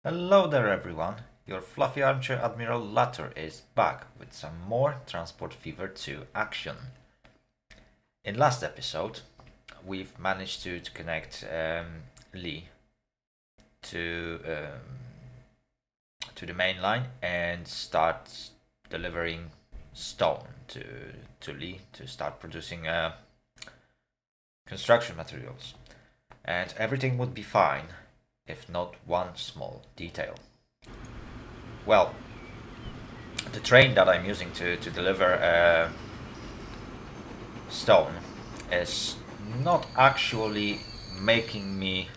Hello there everyone, your fluffy armchair Admiral Latter is back with some more Transport Fever 2 action. In last episode, we've managed to connect Leigh to the main line and start delivering stone to Leigh to start producing construction materials. And everything would be fine if not one small detail. Well, the train that I'm using to deliver stone is not actually making me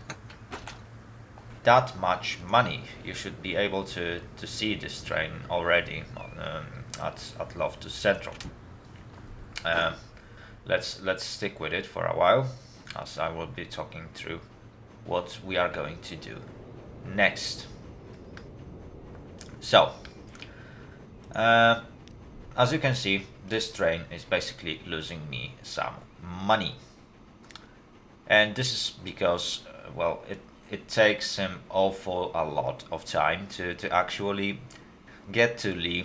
that much money. You should be able to see this train already at Loftus Central. Let's stick with it for a while, as I will be talking through what we are going to do next. So, as you can see, this train is basically losing me some money. And this is because, well, it takes an awful a lot of time to actually get to Leigh,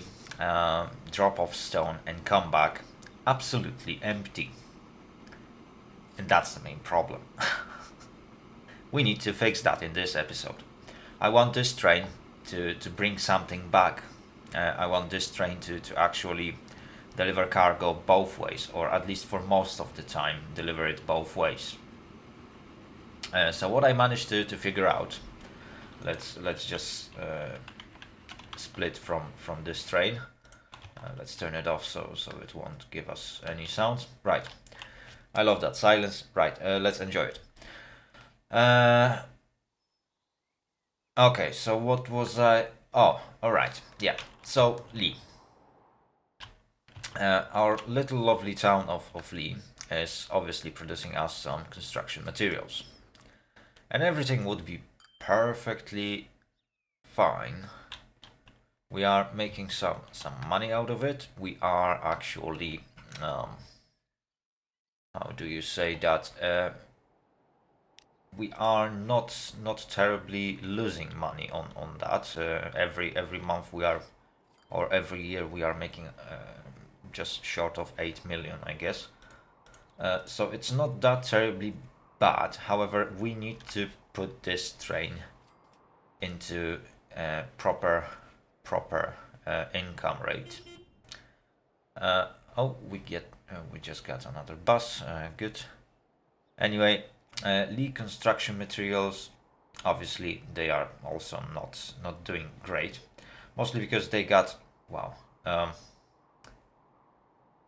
drop off stone, and come back absolutely empty. And that's the main problem. We need to fix that in this episode. I want this train to bring something back. I want this train to actually deliver cargo both ways, or at least for most of the time, deliver it both ways. So what I managed to figure out, let's just split from this train. Let's turn it off so it won't give us any sounds. Right, I love that silence. Right, let's enjoy it. Okay, so what was I? Oh, alright, yeah. So, Leigh. Our little lovely town of Leigh is obviously producing us some construction materials. And everything would be perfectly fine. We are making some money out of it. We are actually, how do you say that? We are not terribly losing money on that. Every month we are, or every year we are making just short of 8 million, I guess. So it's not that terribly bad. However, we need to put this train into proper income rate. Oh, we just got another bus. Good. Anyway, Leigh construction materials, obviously they are also not doing great, mostly because they got, wow,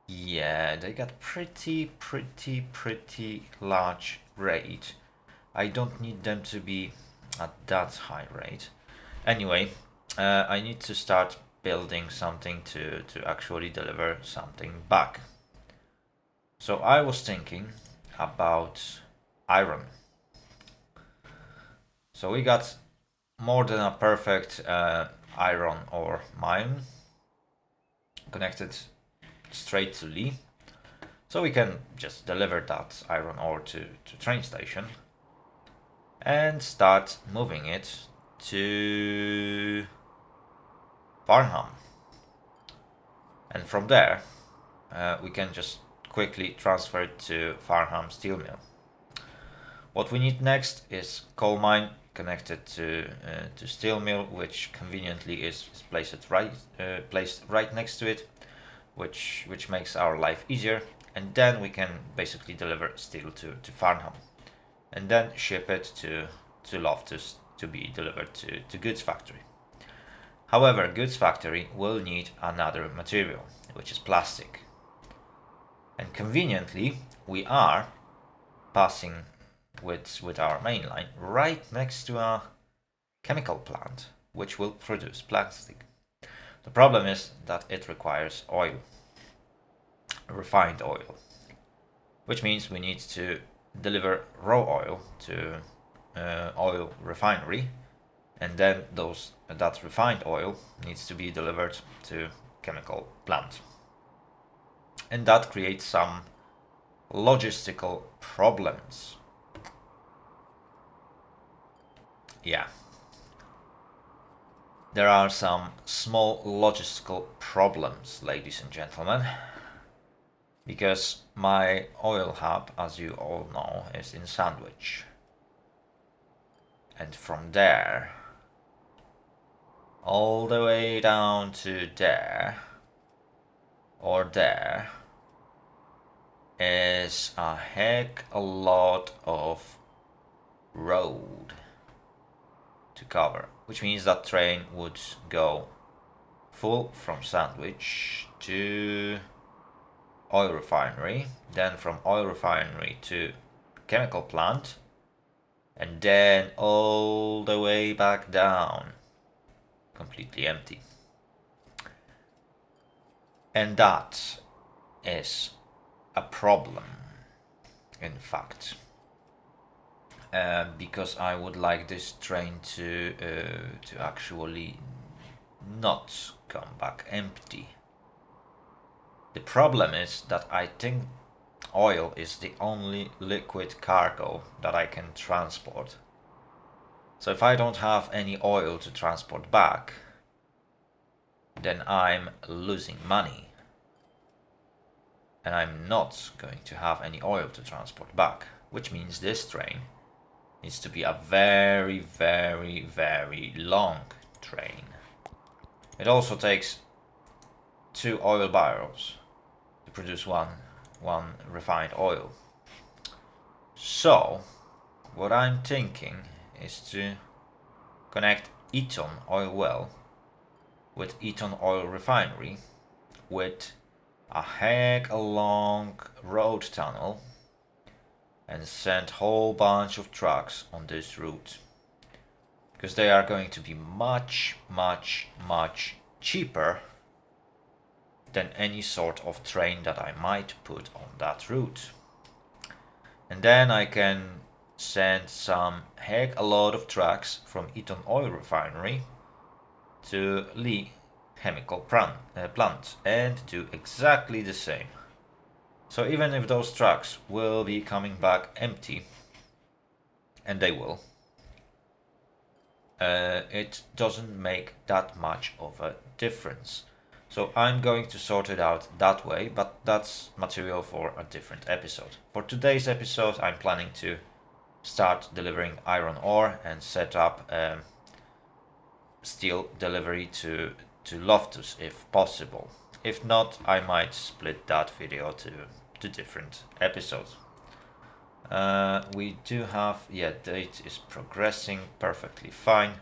yeah, they got pretty large rate. I don't need them to be at that high rate. Anyway, I need to start building something to actually deliver something back. So I was thinking about iron. So we got more than a perfect iron ore mine connected straight to Leigh. So we can just deliver that iron ore to train station and start moving it to Farnham. And from there, we can just quickly transfer it to Farnham steel mill. What we need next is coal mine connected to steel mill, which conveniently is placed right next to it, which makes our life easier. And then we can basically deliver steel to Farnham, and then ship it to Loftus to be delivered to goods factory. However, goods factory will need another material, which is plastic. And conveniently, we are passing with our main line right next to a chemical plant, which will produce plastic. The problem is that it requires oil, refined oil, which means we need to deliver raw oil to oil refinery, and then that refined oil needs to be delivered to chemical plant, and that creates some logistical problems. Yeah. there are some small logistical problems, ladies and gentlemen, because my oil hub, as you all know, is in Sandwich. And from there, all the way down to there, or there, is a heck a lot of road to cover, which means that train would go full from Sandwich to oil refinery, then from oil refinery to chemical plant, and then all the way back down, completely empty. And that is a problem, in fact, because I would like this train to actually not come back empty. The problem is that I think oil is the only liquid cargo that I can transport. So if I don't have any oil to transport back, then I'm losing money. And I'm not going to have any oil to transport back, which means this train needs to be a very, very, very long train. It also takes 2 oil barrels to produce one refined oil. So, what I'm thinking is to connect Eton oil well with Eton oil refinery with a heck a long road tunnel and send whole bunch of trucks on this route, because they are going to be much, much, much cheaper than any sort of train that I might put on that route. And then I can send some heck a lot of trucks from Eton oil refinery to Leigh chemical plant and do exactly the same. So even if those trucks will be coming back empty, and they will, it doesn't make that much of a difference. So I'm going to sort it out that way, but that's material for a different episode. For today's episode, I'm planning to start delivering iron ore and set up steel delivery to Loftus if possible. If not, I might split that video to different episodes. We do have, date is progressing perfectly fine.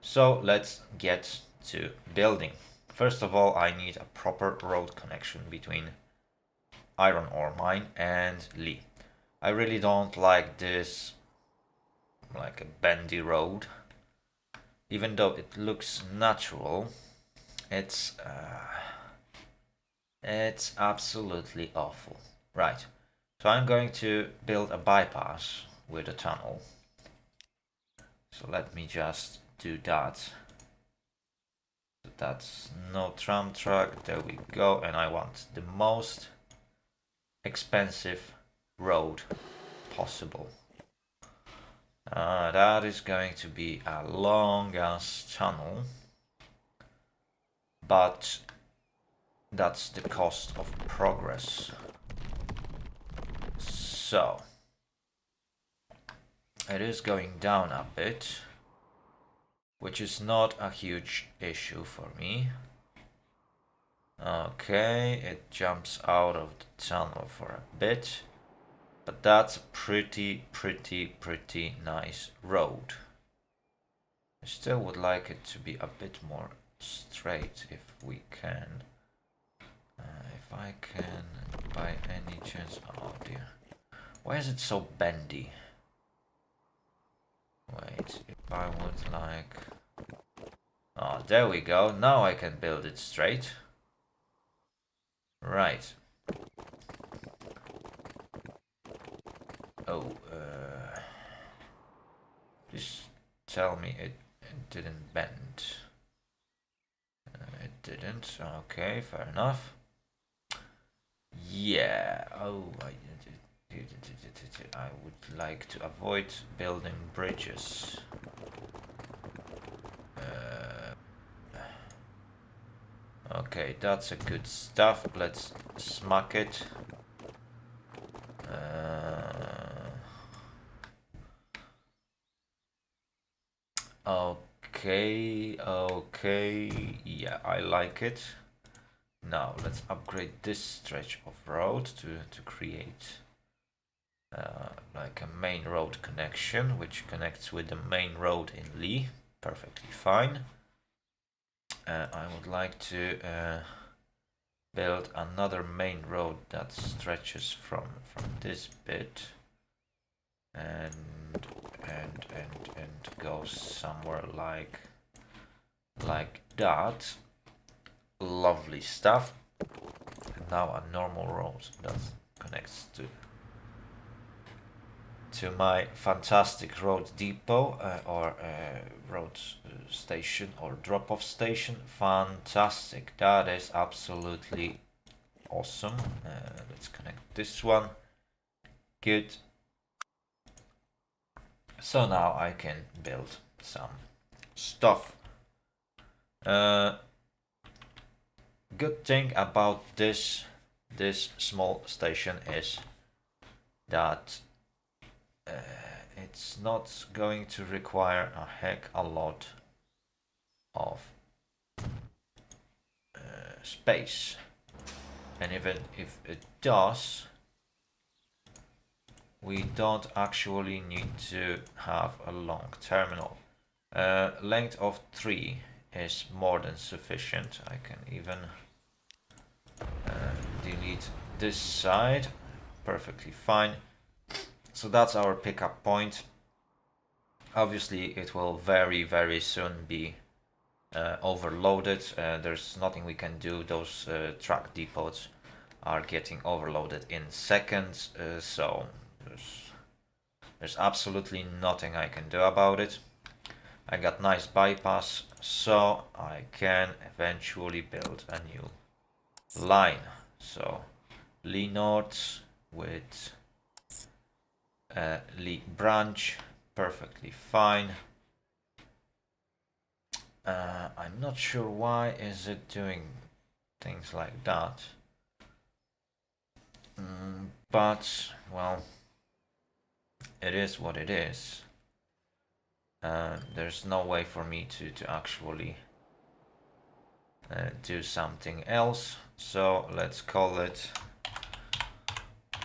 So let's get to building. First of all, I need a proper road connection between iron ore mine and Leigh. I really don't like this, like a bendy road. Even though it looks natural, it's absolutely awful. Right, so I'm going to build a bypass with a tunnel. So let me just do that. That's no tram track, there we go, and I want the most expensive road possible. That is going to be a long ass tunnel, but that's the cost of progress. So it is going down a bit, which is not a huge issue for me. Okay, it jumps out of the tunnel for a bit, but that's a pretty nice road. I still would like it to be a bit more straight if we can. If I can, by any chance. Oh dear. Why is it so bendy? Wait, if I would like. Oh, there we go. Now I can build it straight. Right. Oh, please tell me it didn't bend. It didn't. Okay, fair enough. Yeah. Oh, I would like to avoid building bridges. Okay, that's a good stuff. Let's smack it. Okay, yeah, I like it. Now let's upgrade this stretch of road to create like a main road connection, which connects with the main road in Leigh. Perfectly fine. I would like to build another main road that stretches from this bit and goes somewhere like that. Lovely stuff. And now a normal road that connects to my fantastic road depot or road station or drop-off station. Fantastic. That is absolutely awesome. Let's connect this one. Good. So now I can build some stuff. Good thing about this small station is that it's not going to require a heck a lot of space, and even if it does, we don't actually need to have a long terminal. Length of 3 is more than sufficient. I can even delete this side. Perfectly fine. So that's our pickup point. Obviously it will very soon be overloaded. There's nothing we can do. Those truck depots are getting overloaded in seconds, so there's absolutely nothing I can do about it. I got nice bypass, so I can eventually build a new line. So Leigh North with Leigh branch, perfectly fine. I'm not sure why is it doing things like that, but well, it is what it is. There's no way for me to actually do something else, so let's call it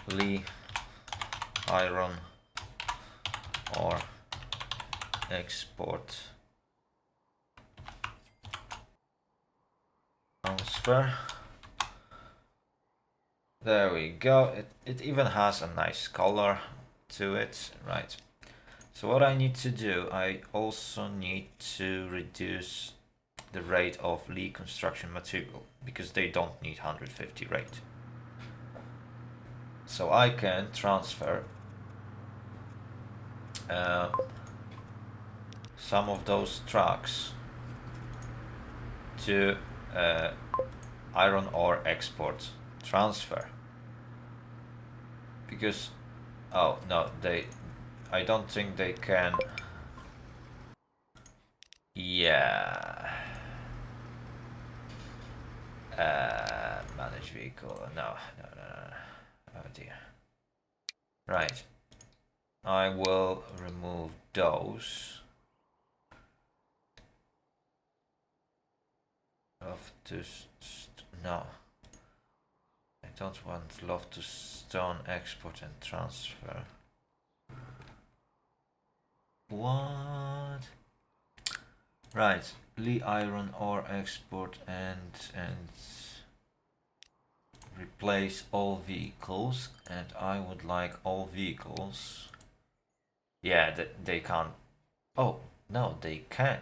Leigh iron ore export transfer. There we go. It even has a nice color to it. Right. So what I need to do, I also need to reduce the rate of Leigh construction material because they don't need 150 rate. So I can transfer some of those trucks to iron ore export transfer, because oh no, I don't think they can. Yeah, manage vehicle, no. Oh dear. Right, I will remove those. Love to no, I don't want love to stone export and transfer. What? Right, Leigh iron ore export and replace all vehicles, and I would like all vehicles. Yeah, they can't. Oh no, they can.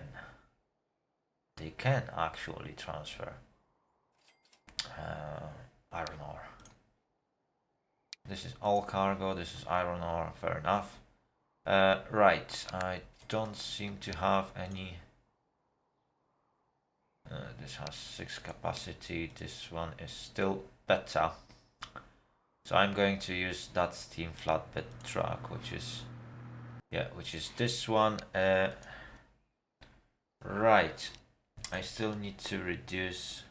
They can actually transfer iron ore. This is all cargo. This is iron ore. Fair enough. Right, I don't seem to have any. This has 6 capacity. This one is still better. So I'm going to use that steam flatbed truck, which is this one. Right, I still need to reduce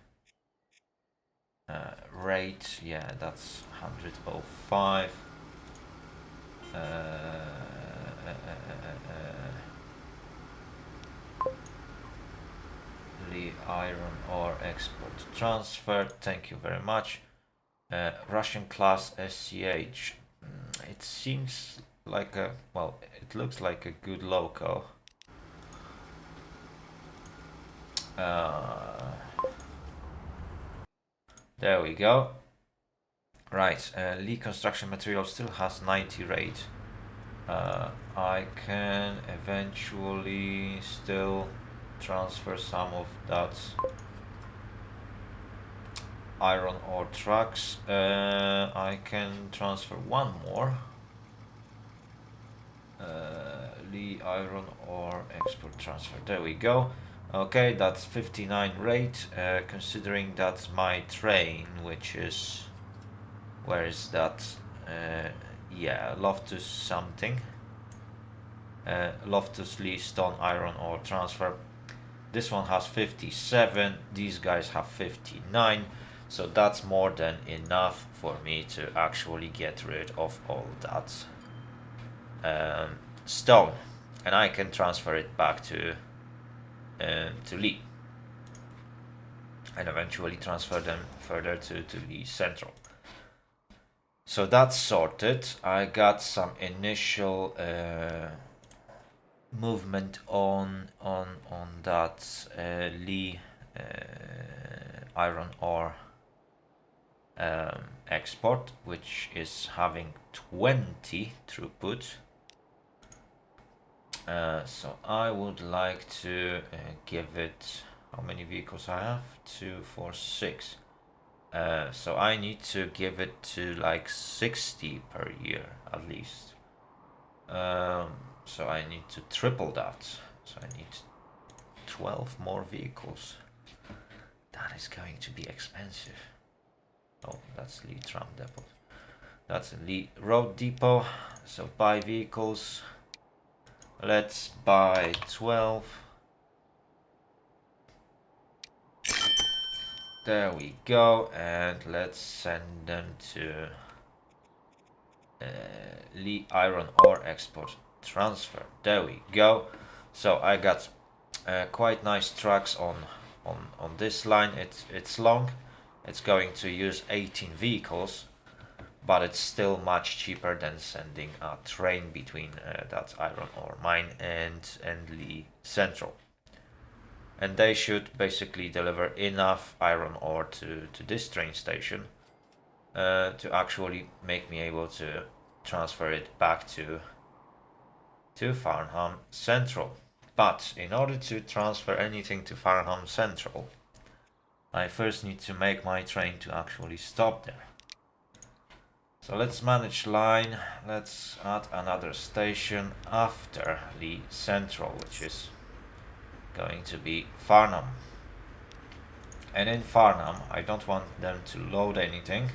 Rate, yeah, that's 105. Leigh iron ore export transfer. Thank you very much. Russian class SCH. It seems like a, well, it looks like a good loco. There we go. Right, Leigh construction material still has 90 rate. I can eventually still transfer some of that iron ore trucks. I can transfer one more. Leigh iron ore export transfer. There we go. Okay, that's 59 rate. Considering that's my train, which is, where is that? Yeah, Loftus something. Loftus Leigh stone iron ore transfer. This one has 57. These guys have 59. So that's more than enough for me to actually get rid of all that stone, and I can transfer it back to Leigh, and eventually transfer them further to Leigh Central. So that's sorted. I got some initial movement on that Leigh iron ore export, which is having 20 throughput. So I would like to give it, how many vehicles I have? 2, 4, 6. So I need to give it to like 60 per year at least. So I need to triple that. So I need 12 more vehicles. That is going to be expensive. Oh, that's Leigh tram depot. That's a Leigh road depot. So buy vehicles. Let's buy 12. There we go, and let's send them to Leigh iron ore export transfer. There we go. So I got quite nice trucks on this line. It's long. It's going to use 18 vehicles, but it's still much cheaper than sending a train between that iron ore mine and Leigh Central. And they should basically deliver enough iron ore to this train station to actually make me able to transfer it back to Farnham Central. But in order to transfer anything to Farnham Central, I first need to make my train to actually stop there. So let's manage line. Let's add another station after Leigh Central, which is going to be Farnham. And in Farnham, I don't want them to load anything.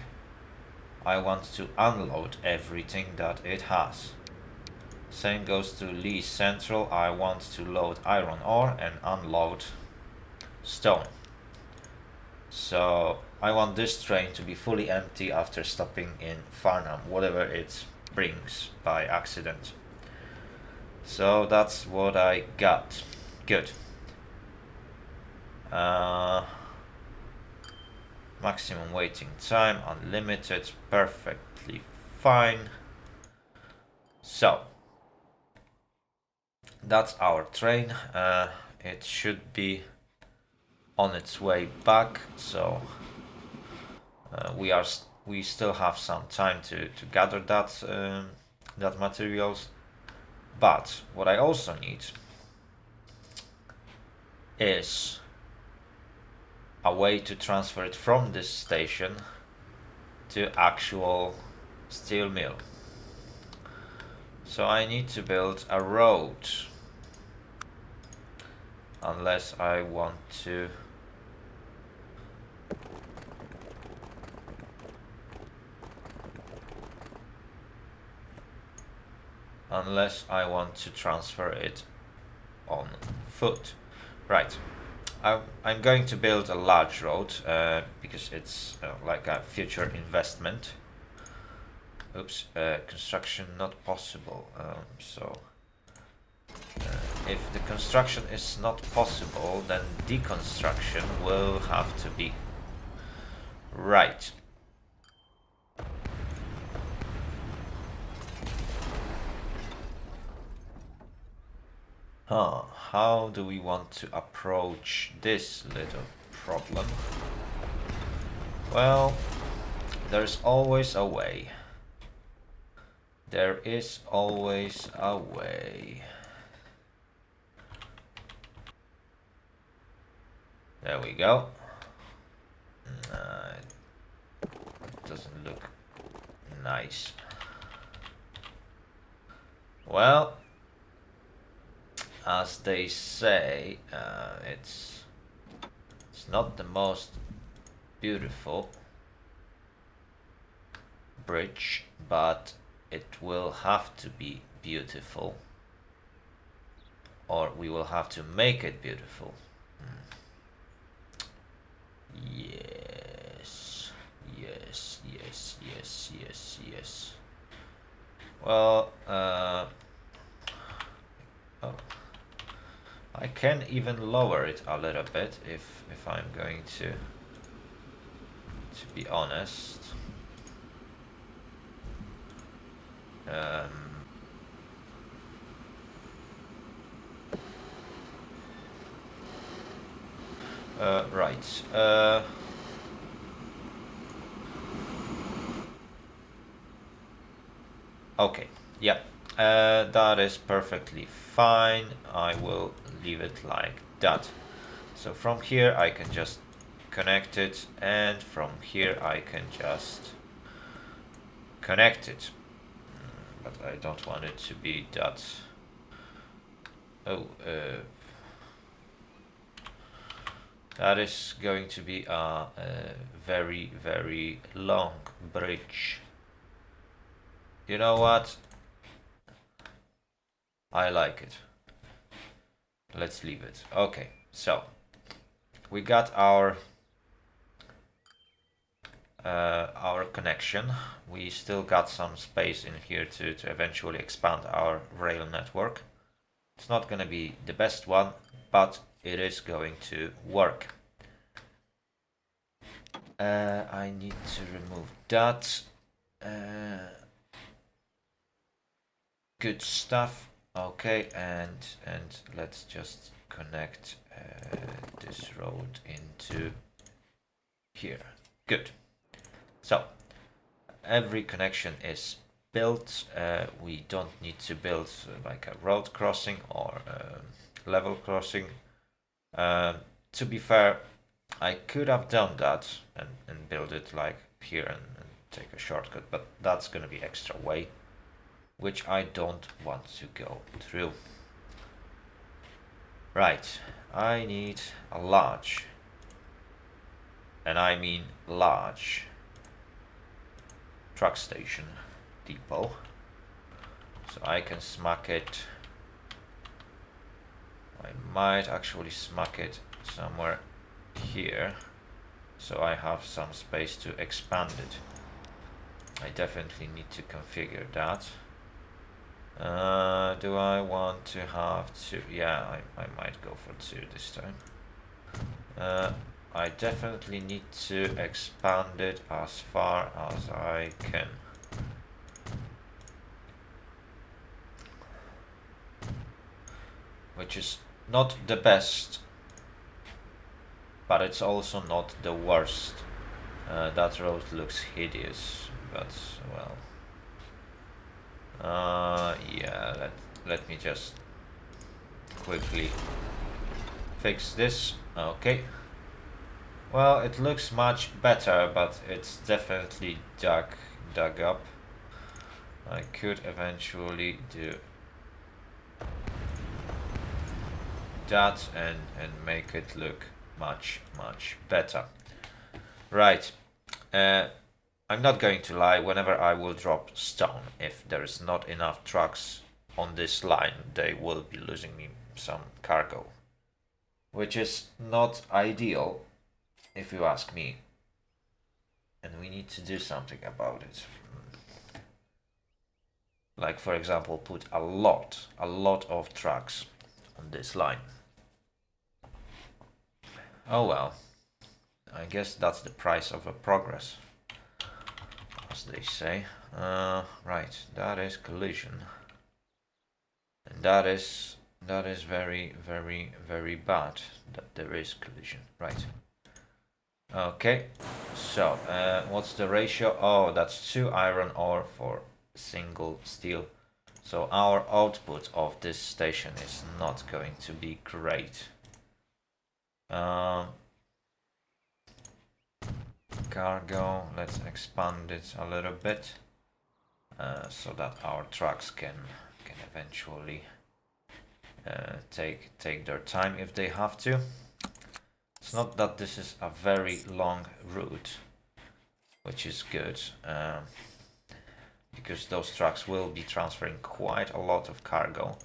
I want to unload everything that it has. Same goes to Leigh Central. I want to load iron ore and unload stone. So I want this train to be fully empty after stopping in Farnham, whatever it brings by accident. So that's what I got. Good. Maximum waiting time, unlimited, perfectly fine. So that's our train. It should be on its way back, so we still have some time to gather that materials. But what I also need is a way to transfer it from this station to actual steel mill. So I need to build a road, unless I want to transfer it on foot. Right. I'm going to build a large road because it's like a future investment. Oops, construction not possible. If the construction is not possible, then deconstruction will have to be. Right. How do we want to approach this little problem? Well, there's always a way. There is always a way. There we go. It doesn't look nice. Well, as they say, it's not the most beautiful bridge, but it will have to be beautiful, or we will have to make it beautiful. Yes, yes, yes, yes, yes, yes. Well, oh, I can even lower it a little bit if I'm going to be honest. Right. Okay. Yeah. That is perfectly fine. I will leave it like that. So from here I can just connect it, and from here I can just connect it. But I don't want it to be that. Oh, that is going to be a very, very long bridge. You know what? I like it. Let's leave it. Okay, so we got our connection. We still got some space in here to eventually expand our rail network. It's not gonna be the best one, but it is going to work. I need to remove that. Good stuff. Okay, and let's just connect this road into here. Good. So every connection is built. We don't need to build like a road crossing or level crossing. To be fair, I could have done that and build it like here and take a shortcut, but that's gonna be extra way, which I don't want to go through. Right, I need a large, and I mean large, truck station depot, so I can smack it. I might actually smack it somewhere here, so I have some space to expand it. I definitely need to configure that. Do I want to have two? Yeah, I might go for two this time. I definitely need to expand it as far as I can. Which is not the best, but it's also not the worst. That road looks hideous, but well. Yeah, let me just quickly fix this. Okay. Well, it looks much better, but it's definitely dug up. I could eventually do that and make it look much better. Right. I'm not going to lie, whenever I will drop stone, if there is not enough trucks on this line, they will be losing me some cargo. which is not ideal if you ask me. And we need to do something about it. Like, for example, put a lot of trucks on this line. Oh well, I guess that's the price of a progress, as they say. Right, that is collision. And that is very, very, very bad that there is collision. Right. Okay, so what's the ratio? Oh, that's 2 iron ore for single steel. So our output of this station is not going to be great. Cargo, let's expand it a little bit so that our trucks can eventually take their time if they have to. It's not that this is a very long route, which is good, because those trucks will be transferring quite a lot of cargo.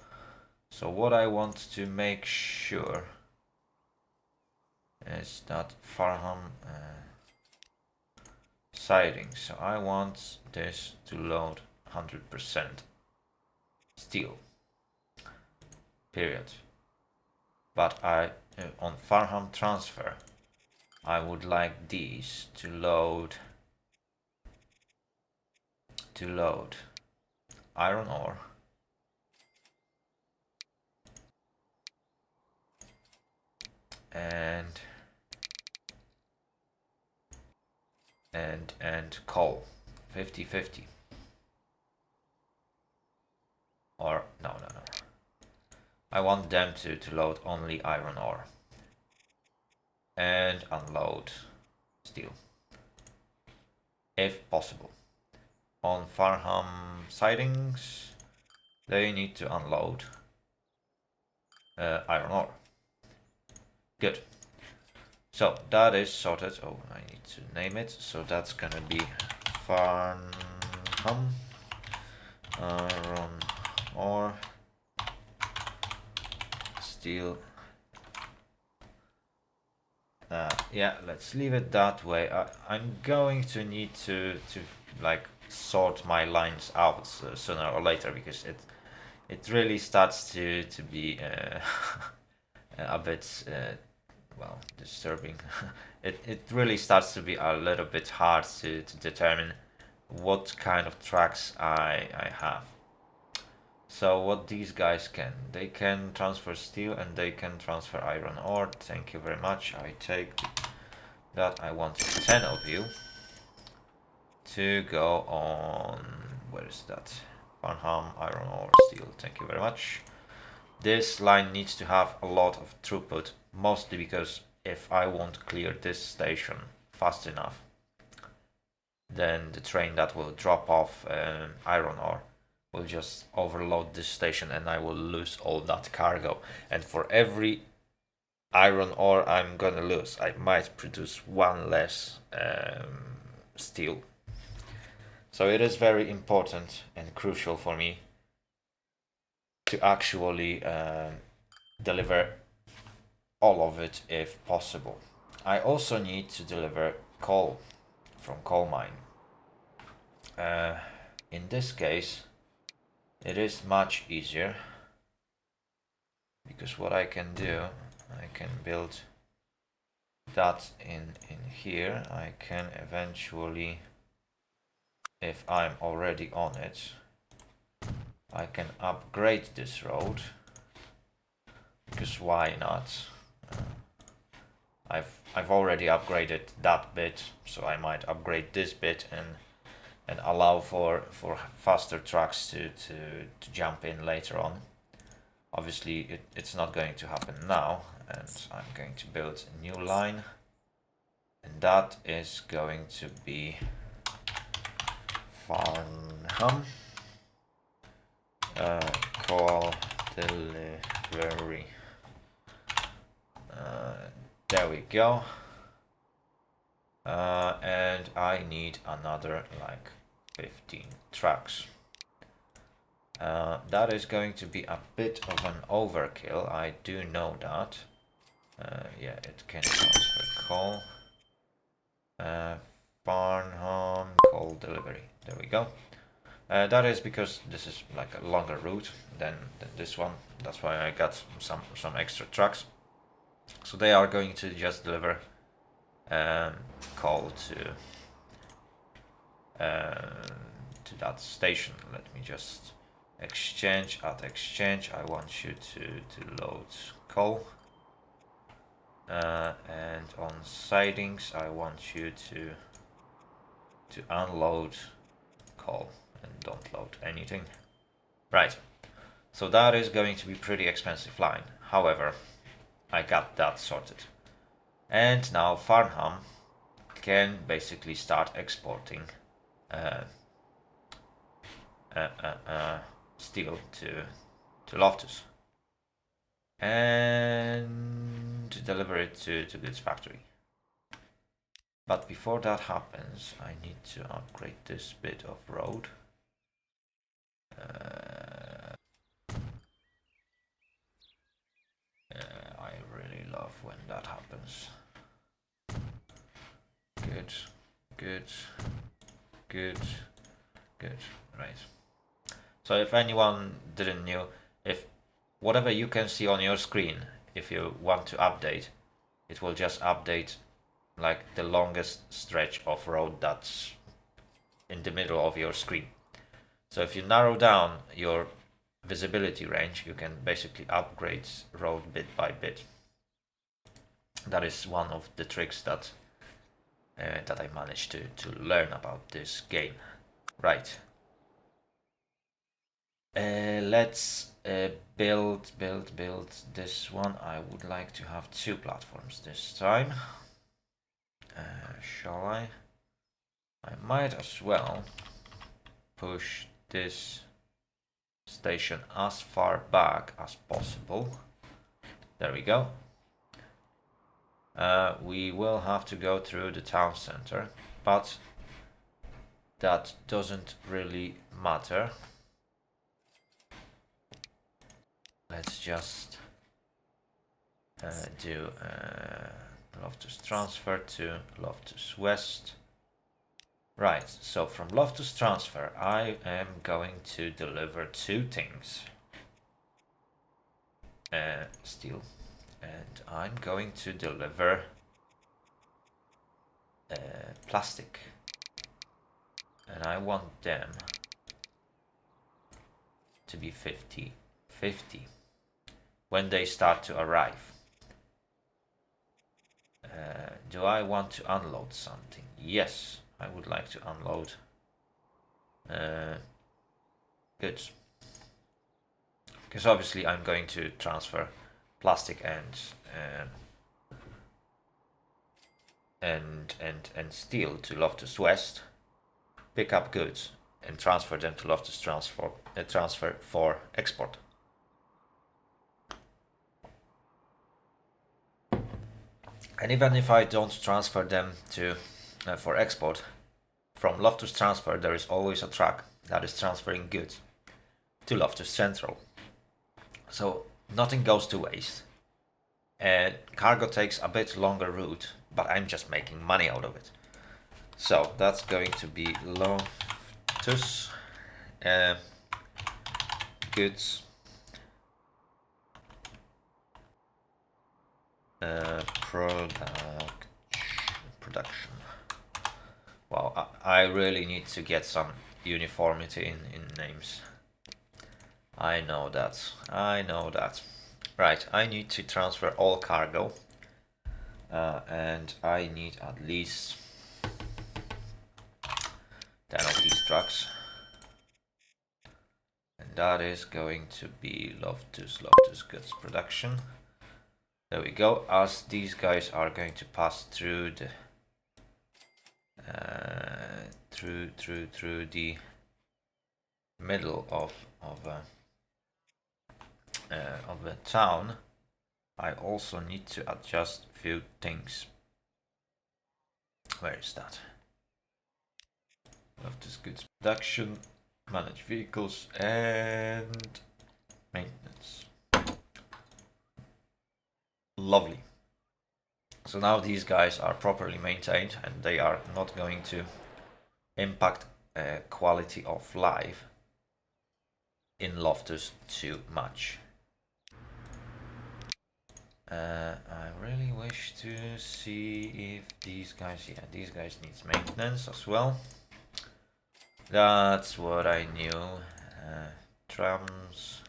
So what I want to make sure is that Farham siding. So I want this to load 100% steel. Period. But on Farham transfer, I would like these to load iron ore and coal 50-50. Or no. I want them to load only iron ore and unload steel if possible. On Farham sidings, they need to unload iron ore. Good. So that is sorted. Oh, I need to name it. So that's gonna be Farnham iron ore steel. Yeah, let's leave it that way. I'm going to need to like sort my lines out sooner or later, because it really starts to be a bit well, disturbing. It really starts to be a little bit hard to determine what kind of tracks I have. So what these guys can, they can transfer steel and they can transfer iron ore. Thank you very much. I take that. I want 10 of you to go on, where is that? Farnham, iron ore, steel. Thank you very much. This line needs to have a lot of throughput, mostly because if I won't clear this station fast enough, then the train that will drop off iron ore will just overload this station and I will lose all that cargo. And for every iron ore I'm gonna lose, I might produce one less steel. So it is very important and crucial for me to actually deliver all of it if possible. I also need to deliver coal from coal mine. In this case, it is much easier, because what I can do, I can build that in here. I can eventually, if I'm already on it, I can upgrade this road, because why not? I've already upgraded that bit, so I might upgrade this bit and allow for faster trucks to jump in later on. Obviously it's not going to happen now, and I'm going to build a new line, and that is going to be Farnham coal delivery. There we go. And I need another like 15 trucks. That is going to be a bit of an overkill, I do know that. Yeah, it can transfer coal. Farnham coal delivery. There we go. That is because this is like a longer route than this one. That's why I got some extra trucks. So they are going to just deliver coal to that station. Let me just exchange. At exchange, I want you to load coal. And on sidings, I want you to unload coal and don't load anything. Right. So that is going to be pretty expensive line. However, I got that sorted. And now Farnham can basically start exporting steel to Loftus and deliver it to goods factory. But before that happens, I need to upgrade this bit of road. I really love when that happens. Good, good, good, good. Right. So if anyone didn't know, if whatever you can see on your screen, if you want to update, it will just update like the longest stretch of road that's in the middle of your screen. So if you narrow down your visibility range, you can basically upgrade road bit by bit. That is one of the tricks that I managed to learn about this game. Right. Let's build this one. I would like to have 2 platforms this time. Shall I? I might as well push this station as far back as possible. There we go. We will have to go through the town center, but that doesn't really matter. Let's just do Loftus transfer to Loftus West. Right, so from Loftus transfer, I am going to deliver 2 things. Steel. And I'm going to deliver plastic. And I want them to be 50-50 when they start to arrive. Do I want to unload something? Yes, I would like to unload goods. Because obviously I'm going to transfer plastic and steel to Loftus West, pick up goods and transfer them to Loftus transfer for export. And even if I don't transfer them to for export, from Loftus transfer there is always a truck that is transferring goods to Loftus Central. So nothing goes to waste. Cargo takes a bit longer route, but I'm just making money out of it. So that's going to be Loftus goods production. Wow, I really need to get some uniformity in names. I know that. Right, I need to transfer all cargo. And I need at least 10 of these trucks. And that is going to be Loftus goods production. There we go. As these guys are going to pass through the through the middle of the town, I also need to adjust a few things. Where is that? Loftus goods production, manage vehicles and maintenance. Lovely. So now these guys are properly maintained and they are not going to impact quality of life in Loftus too much. I really wish to see if these guys, yeah, these guys needs maintenance as well. That's what I knew. Trams.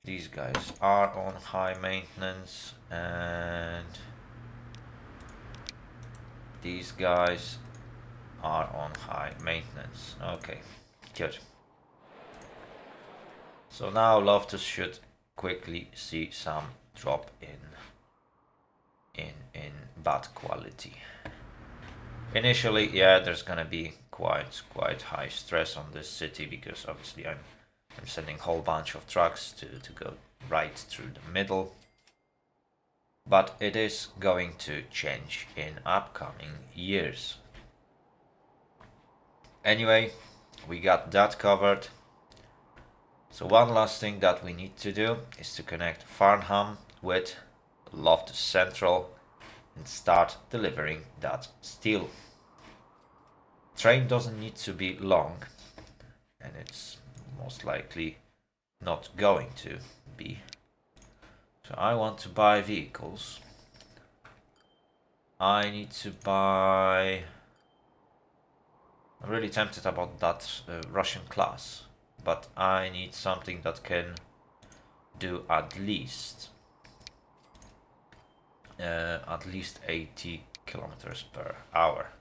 These guys are on high maintenance, and these guys are on high maintenance. Okay, good. So now Loftus should quickly see some drop in bad quality. Initially, yeah, there's gonna be quite high stress on this city because obviously I'm sending a whole bunch of trucks to go right through the middle. But it is going to change in upcoming years. Anyway, we got that covered. So one last thing that we need to do is to connect Farnham with Loftus Central and start delivering that steel. Train doesn't need to be long, and it's most likely not going to be. So I want to buy vehicles. I need to buy... I'm really tempted about that Russian class, but I need something that can do at least 80 kilometers per hour.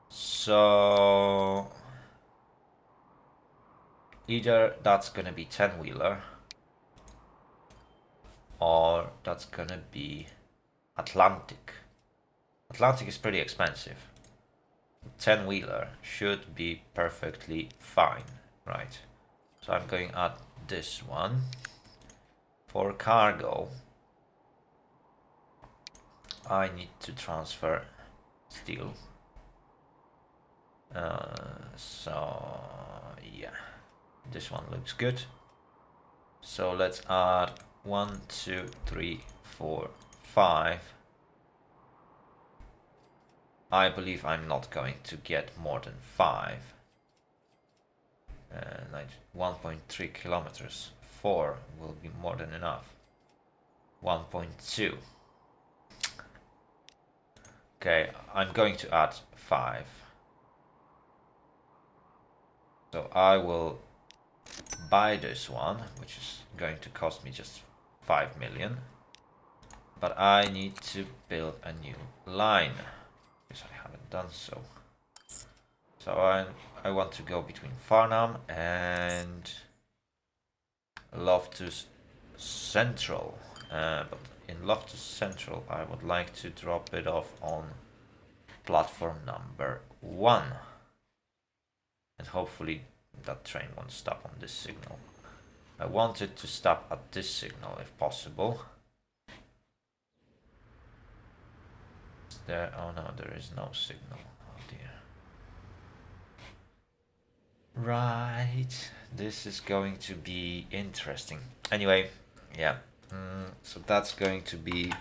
So either that's gonna be 10-wheeler or that's gonna be Atlantic. Atlantic is pretty expensive. 10-wheeler should be perfectly fine, right? So I'm going at this one. For cargo, I need to transfer steel. So yeah, this one looks good. So let's add 1, 2, 3, 4, 5. I believe I'm not going to get more than 5. Like 1.3 kilometers. 4 will be more than enough. 1.2. Okay, I'm going to add 5. So I will buy this one, which is going to cost me just 5 million. But I need to build a new line, because I haven't done so. So I want to go between Farnham and Loftus Central. But in Loftus Central, I would like to drop it off on platform number 1. And hopefully that train won't stop on this signal. I want it to stop at this signal if possible. Is there? Oh no, there is no signal. Oh dear. Right, this is going to be interesting. Anyway, yeah. So that's going to be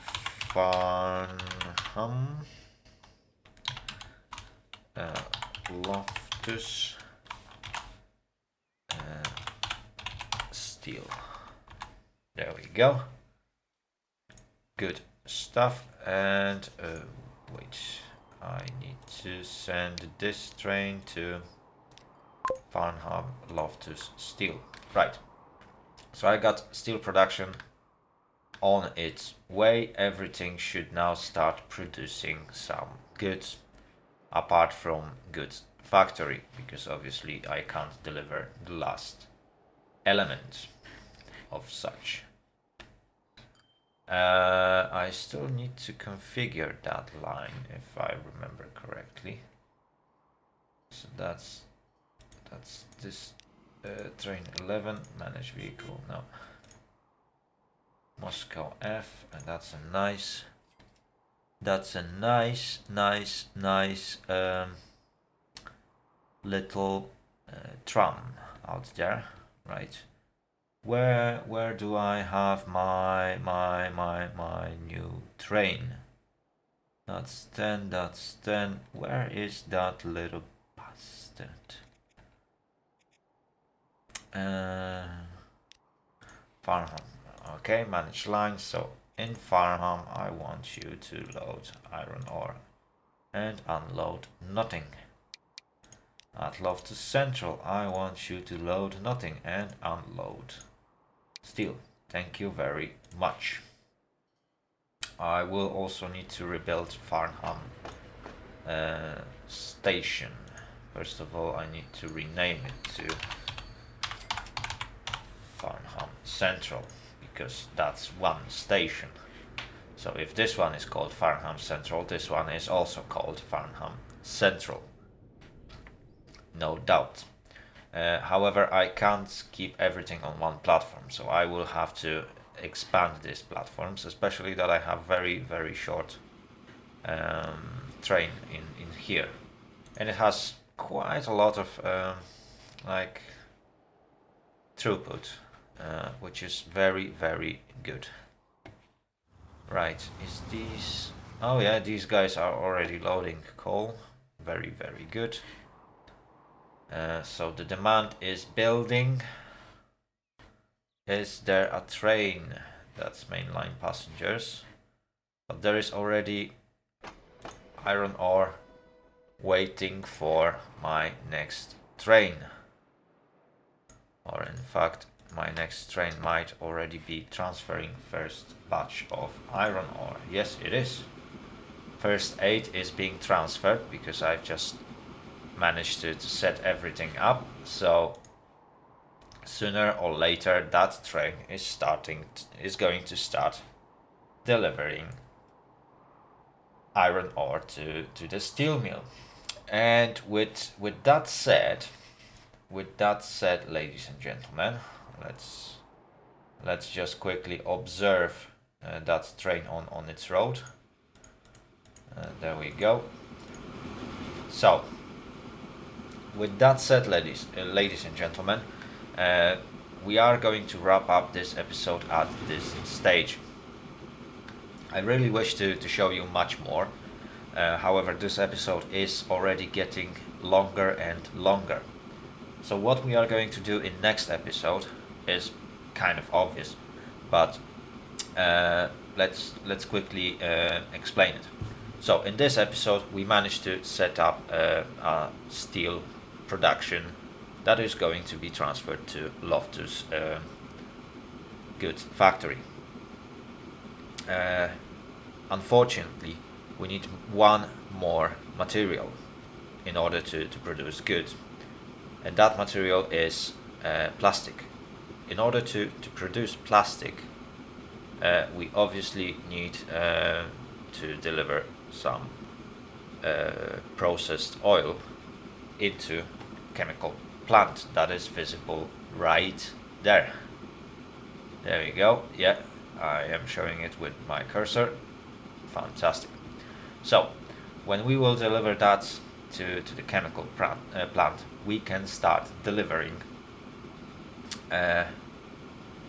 Farnham, Loftus, steel. There we go. Good stuff. And wait, I need to send this train to Farnham, Loftus, steel. Right. So I got steel production on its way. Everything should now start producing some goods, apart from goods factory, because obviously I can't deliver the last element of such. I still need to configure that line if I remember correctly. So that's this train 11, manage vehicle, no. Moscow F, and that's a nice little tram out there, right? Where do I have my new train. That's 10, that's 10. Where is that little bastard? Farnham. Okay, manage lines. So in Farnham, I want you to load iron ore and unload nothing. At Loftus Central, I want you to load nothing and unload steel. Thank you very much. I will also need to rebuild Farnham station. First of all, I need to rename it to Farnham Central, because that's one station. So if this one is called Farnham Central, this one is also called Farnham Central. No doubt. However, I can't keep everything on one platform, so I will have to expand these platforms, especially that I have very short train in here, and it has quite a lot of like throughput, which is very good. Right, is these... Oh yeah, these guys are already loading coal. Very good. So the demand is building. Is there a train? That's mainline passengers. But there is already iron ore waiting for my next train. Or in fact, my next train might already be transferring first batch of iron ore. Yes, it is. First 8 is being transferred because I've just managed to set everything up. So sooner or later that train is going to start delivering iron ore to the steel mill. And with that said, ladies and gentlemen, let's just quickly observe that train on its road. There we go. So with that said, ladies and gentlemen, we are going to wrap up this episode at this stage. I really wish to show you much more. However, this episode is already getting longer and longer. So what we are going to do in next episode is kind of obvious, but let's quickly explain it. So in this episode we managed to set up a steel production that is going to be transferred to Loftus goods factory. Unfortunately, we need one more material in order to produce goods, and that material is plastic. In order to produce plastic, we obviously need to deliver some processed oil into chemical plant that is visible right there. There you go. Yeah, I am showing it with my cursor. Fantastic. So when we will deliver that to the chemical plant, we can start delivering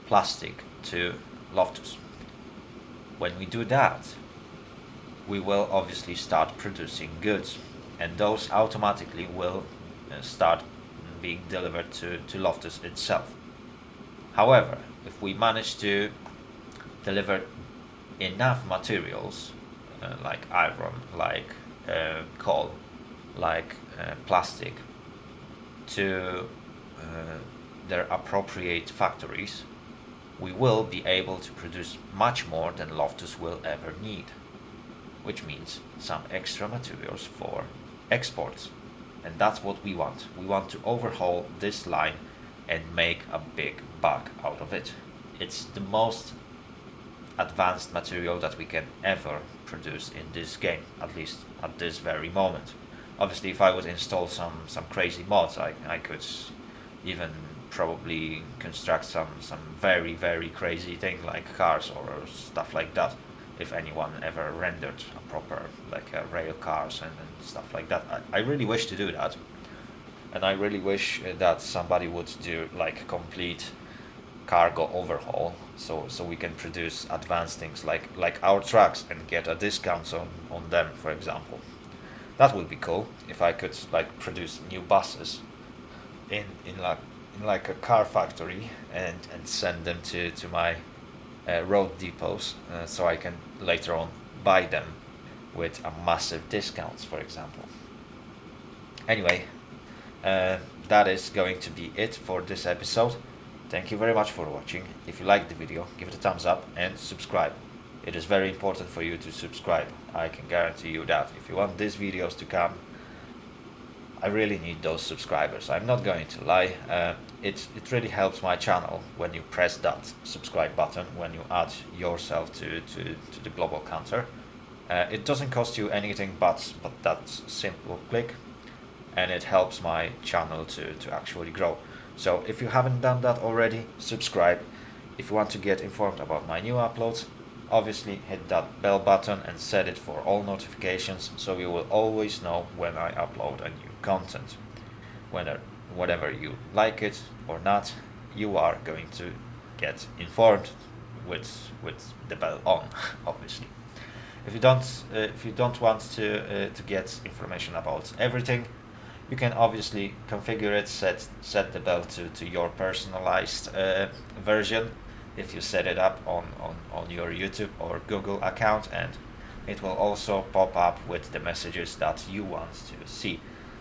plastic to Loftus. When we do that, we will obviously start producing goods, and those automatically will start being delivered to Loftus itself. However, if we manage to deliver enough materials, like iron, like coal, like plastic, to their appropriate factories, we will be able to produce much more than Loftus will ever need, which means some extra materials for exports. And that's what we want. We want to overhaul this line and make a big buck out of it. It's the most advanced material that we can ever produce in this game, at least at this very moment. Obviously, if I would install some crazy mods, I could even probably construct some very crazy thing like cars or stuff like that, if anyone ever rendered a proper like rail cars and stuff like that. I really wish to do that, and I really wish that somebody would do like complete cargo overhaul, so we can produce advanced things like our trucks and get a discount on them, for example. That would be cool if I could like produce new buses in like a car factory and send them to my road depots, so I can later on buy them with a massive discounts, for example. Anyway, that is going to be it for this episode. Thank you very much for watching. If you liked the video, give it a thumbs up and subscribe. It is very important for you to subscribe. I can guarantee you that. If you want these videos to come, I really need those subscribers. I'm not going to lie. It really helps my channel when you press that subscribe button, when you add yourself to the global counter. It doesn't cost you anything but that simple click, and it helps my channel to actually grow. So if you haven't done that already, subscribe. If you want to get informed about my new uploads, obviously hit that bell button and set it for all notifications, so you will always know when I upload a new content. Whether you like it or not, you are going to get informed with the bell on, obviously. If you don't want to get information about everything, you can obviously configure it, set the bell to your personalized version. If you set it up on your YouTube or Google account, and it will also pop up with the messages that you want to see.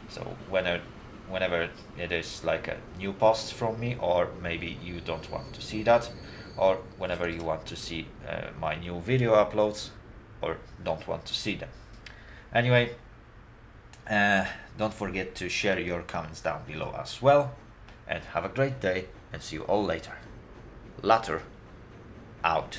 So whenever it is like a new post from me, or maybe you don't want to see that, or whenever you want to see my new video uploads, or don't want to see them. Anyway, don't forget to share your comments down below as well, and have a great day, and see you all later. Later out.